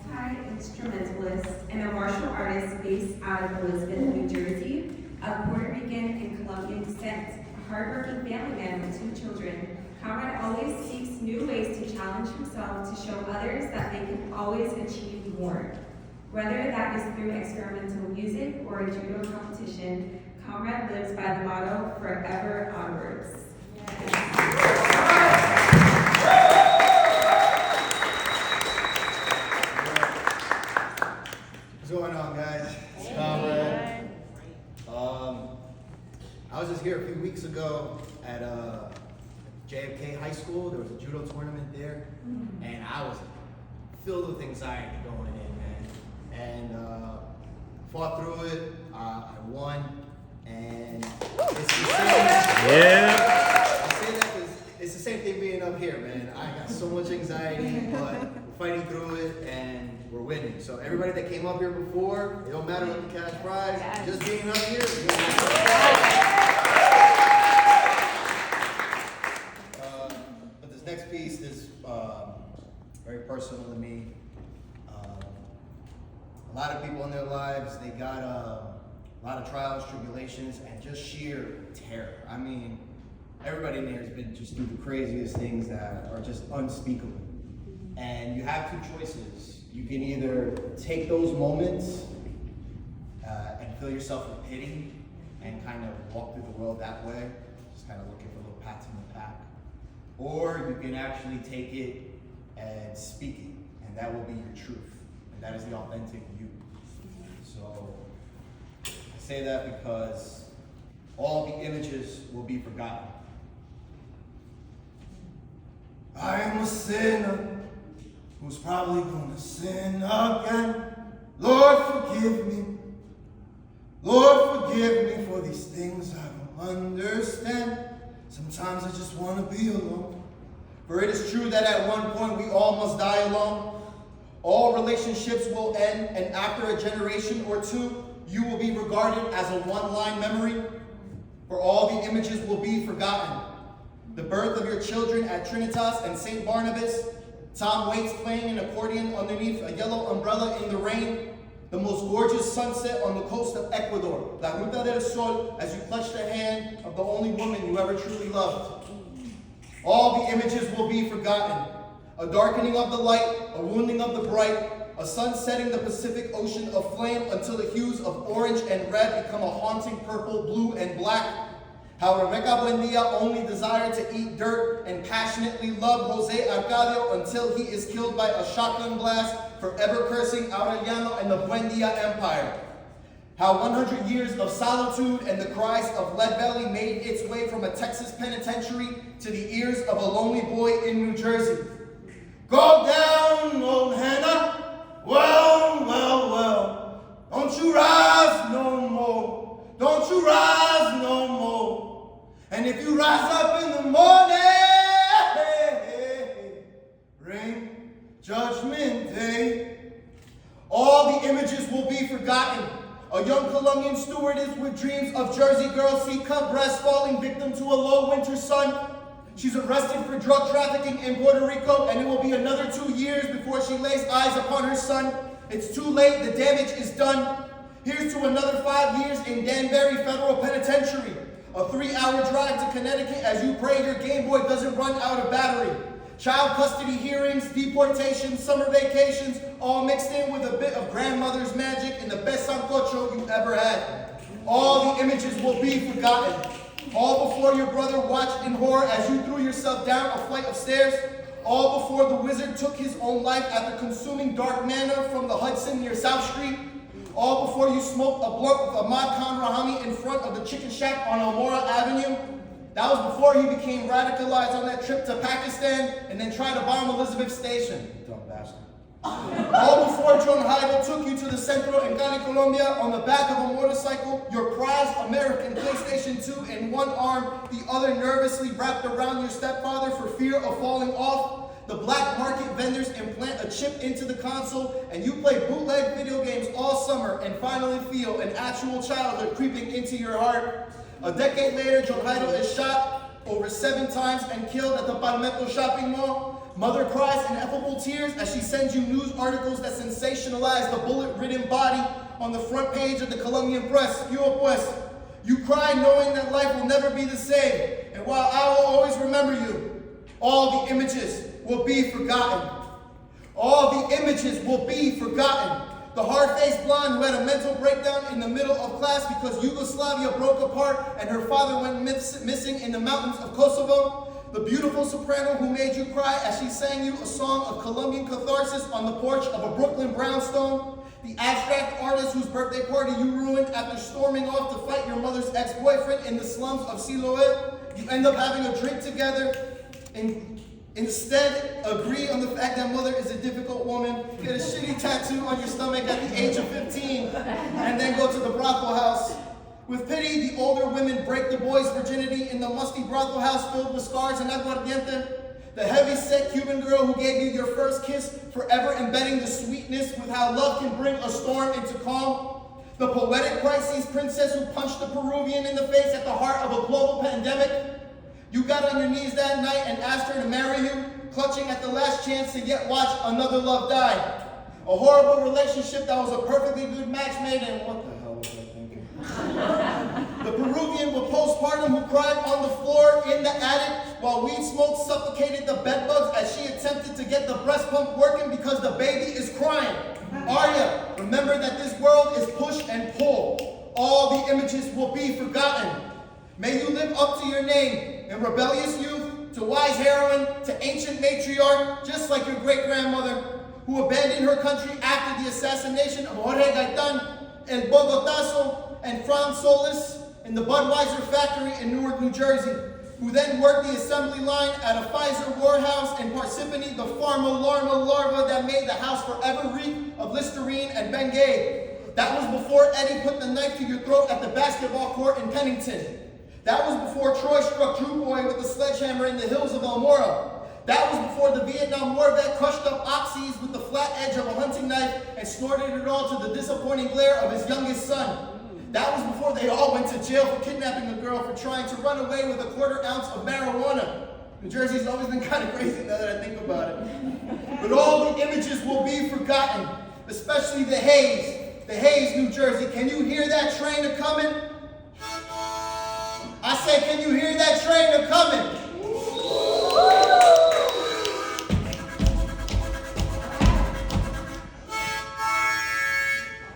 multi-instrumentalist and a martial artist based out of Elizabeth, New Jersey, of Puerto Rican and Colombian descent. A hardworking family man with 2 children, Conrad always seeks new ways to challenge himself to show others that they can always achieve more. Whether that is through experimental music or a judo competition, Conrad lives by the motto, forever onwards. What's going on, guys? It's Conrad. I was just here a few weeks ago at JFK High School. There was a judo tournament there, and I was filled with anxiety going in, man. And fought through it. I won, and it's the same. Yeah. I say that because it's the same thing being up here, man. I got so much anxiety, but we're fighting through it, and we're winning. So everybody that came up here before, it don't matter what the cash prize, just being up here. But this next piece is very personal to me. A lot of people in their lives, they got a lot of trials, tribulations, and just sheer terror. I mean, everybody in here has been just through the craziest things that are just unspeakable. And you have 2 choices. You can either take those moments and fill yourself with pity and kind of walk through the world that way, just kind of looking for little pats in the back. Or you can actually take it and speak it, and that will be your truth. And that is the authentic you. So I say that because all the images will be forgotten. I am a sinner who's probably gonna sin again. Lord, forgive me. Lord, forgive me for these things I don't understand. Sometimes I just want to be alone. For it is true that at one point we all must die alone. All relationships will end, and after a generation or 2, you will be regarded as a one-line memory. For all the images will be forgotten. The birth of your children at Trinitas and St. Barnabas, Tom Waits playing an accordion underneath a yellow umbrella in the rain, the most gorgeous sunset on the coast of Ecuador, La Ruta del Sol, as you clutch the hand of the only woman you ever truly loved. All the images will be forgotten. A darkening of the light, a wounding of the bright, a sun setting the Pacific Ocean aflame until the hues of orange and red become a haunting purple, blue, and black. How Rebecca Buendia only desired to eat dirt and passionately loved Jose Arcadio until he is killed by a shotgun blast, forever cursing Aureliano and the Buendia Empire. How 100 years of solitude and the cries of Lead Belly made its way from a Texas penitentiary to the ears of a lonely boy in New Jersey. Go down, old Hannah, well, well, well, don't you rise no more, don't you rise no more, and if you rise up in the morning, ring judgment day, all the images will be forgotten. A young Colombian stewardess with dreams of Jersey girl C-cup breasts falling victim to a low winter sun. She's arrested for drug trafficking in Puerto Rico, and it will be another 2 years before she lays eyes upon her son. It's too late, the damage is done. Here's to another 5 years in Danbury Federal Penitentiary. A 3-hour drive to Connecticut as you pray your Gameboy doesn't run out of battery. Child custody hearings, deportations, summer vacations, all mixed in with a bit of grandmother's magic and the best sancocho you ever had. All the images will be forgotten. All before your brother watched in horror as you threw yourself down a flight of stairs. All before the wizard took his own life after consuming dark manna from the Hudson near South Street. All before you smoked a blunt with Ahmad Khan Rahami in front of the chicken shack on Elmora Avenue. That was before he became radicalized on that trip to Pakistan and then tried to bomb Elizabeth Station. Dumb bastard. All before John Heidel took you to the Centro en Cali, Colombia on the back of a motorcycle, your prized American PlayStation 2 in one arm, the other nervously wrapped around your stepfather for fear of falling off. The black market vendors implant a chip into the console, and you play bootleg video games all summer and finally feel an actual childhood creeping into your heart. A decade later, John Heidel is shot over 7 times and killed at the Palmetto shopping mall. Mother cries ineffable tears as she sends you news articles that sensationalize the bullet-ridden body on the front page of the Colombian press. You cry knowing that life will never be the same. And while I will always remember you, all the images will be forgotten. All the images will be forgotten. The hard-faced blonde who had a mental breakdown in the middle of class because Yugoslavia broke apart and her father went missing in the mountains of Kosovo. The beautiful soprano who made you cry as she sang you a song of Colombian catharsis on the porch of a Brooklyn brownstone. The abstract artist whose birthday party you ruined after storming off to fight your mother's ex-boyfriend in the slums of Siloé. You end up having a drink together and instead agree on the fact that mother is a difficult woman, get a shitty tattoo on your stomach at the age of 15, and then go to the brothel house. With pity, the older women break the boy's virginity in the musty brothel house filled with scars and aguardiente. The heavy-set Cuban girl who gave you your first kiss, forever embedding the sweetness with how love can bring a storm into calm. The poetic Pisces princess who punched the Peruvian in the face at the heart of a global pandemic. You got on your knees that night and asked her to marry you, clutching at the last chance to yet watch another love die. A horrible relationship that was a perfectly good match made in what the hell was I thinking? The Peruvian with postpartum who cried on the floor in the attic while weed smoke suffocated the bedbugs as she attempted to get the breast pump working because the baby is crying. Arya, remember that this world is push and pull. All the images will be forgotten. May you live up to your name in rebellious youth, to wise heroine, to ancient matriarch, just like your great-grandmother, who abandoned her country after the assassination of Jorge Gaitan, El Bogotazo, and Franz Solis in the Budweiser factory in Newark, New Jersey, who then worked the assembly line at a Pfizer warehouse in Parsippany, the pharma larva that made the house forever reek of Listerine and Bengay. That was before Eddie put the knife to your throat at the basketball court in Pennington. That was before Troy struck Drew Boy with a sledgehammer in the hills of Elmora. That was before the Vietnam War vet crushed up oxys with the flat edge of a hunting knife and snorted it all to the disappointing glare of his youngest son. That was before they all went to jail for kidnapping a girl for trying to run away with a 1/4 ounce of marijuana. New Jersey's always been kind of crazy now that I think about it. But all the images will be forgotten, especially the haze. The haze, New Jersey. Can you hear that train a-coming? I say, can you hear that train a-coming?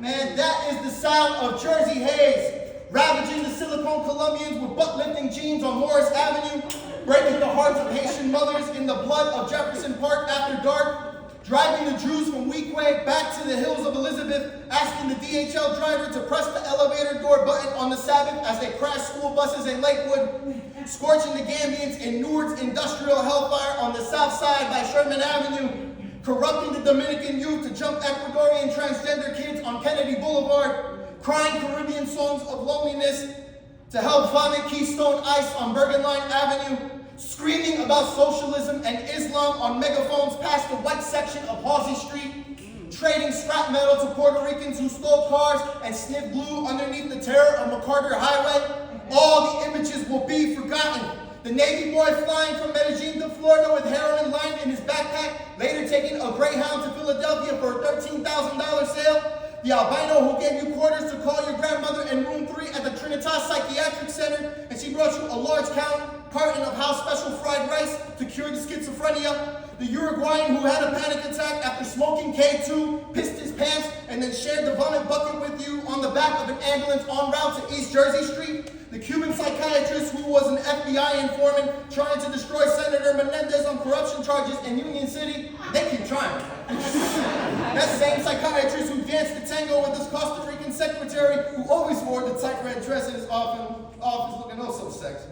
Man, that is the sound of Jersey haze, ravaging the Silicon Colombians with butt-lifting jeans on Morris Avenue, breaking the hearts of Haitian mothers in the blood of Jefferson Park after dark, driving the Jews from Weequay back to the hills of Elizabeth, asking the DHL driver to press the elevator door button on the Sabbath as they crash school buses in Lakewood, scorching the Gambians in Newark's industrial hellfire on the south side by Sherman Avenue, corrupting the Dominican youth to jump Ecuadorian transgender kids on Kennedy Boulevard, crying Caribbean songs of loneliness to help vomit Keystone Ice on Bergen Line Avenue, screaming about socialism and Islam on megaphones past the white section of Halsey Street, trading scrap metal to Puerto Ricans who stole cars and sniffed glue underneath the terror of MacArthur Highway. All the images will be forgotten. The Navy boy flying from Medellin to Florida with heroin lined in his backpack, later taking a Greyhound to Philadelphia for a $13,000 sale. The albino who gave you quarters to call your grandmother in room 3 at the Trinitas Psychiatric Center, and she brought you a large carton of house special fried rice to cure the schizophrenia. The Uruguayan who had a panic attack after smoking K2, pissed his pants, and then shared the vomit bucket with you on the back of an ambulance en route to East Jersey Street. The Cuban psychiatrist who was an FBI informant trying to destroy Senator Menendez on corruption charges in Union City. They keep trying. That same psychiatrist who danced the tango with his Costa Rican secretary who always wore the tight red dress in his office looking oh so sexy.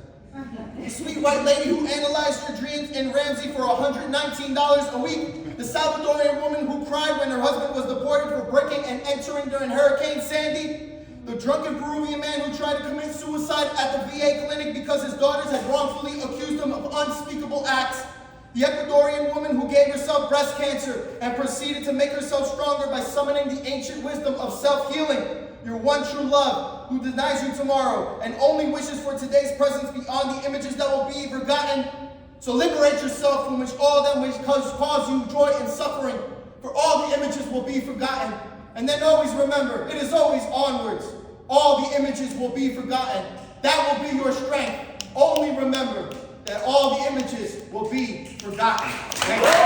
The sweet white lady who analyzed your dreams in Ramsey for $119 a week. The Salvadorian woman who cried when her husband was deported for breaking and entering during Hurricane Sandy. The drunken Peruvian man who tried to commit suicide at the VA clinic because his daughters had wrongfully accused him of unspeakable acts. The Ecuadorian woman who gave herself breast cancer and proceeded to make herself stronger by summoning the ancient wisdom of self-healing. Your one true love, who denies you tomorrow and only wishes for today's presence beyond the images that will be forgotten. So liberate yourself from which all them which cause you joy and suffering, for all the images will be forgotten. And then always remember, it is always onwards. All the images will be forgotten. That will be your strength. Only remember that all the images will be forgotten. Thank you.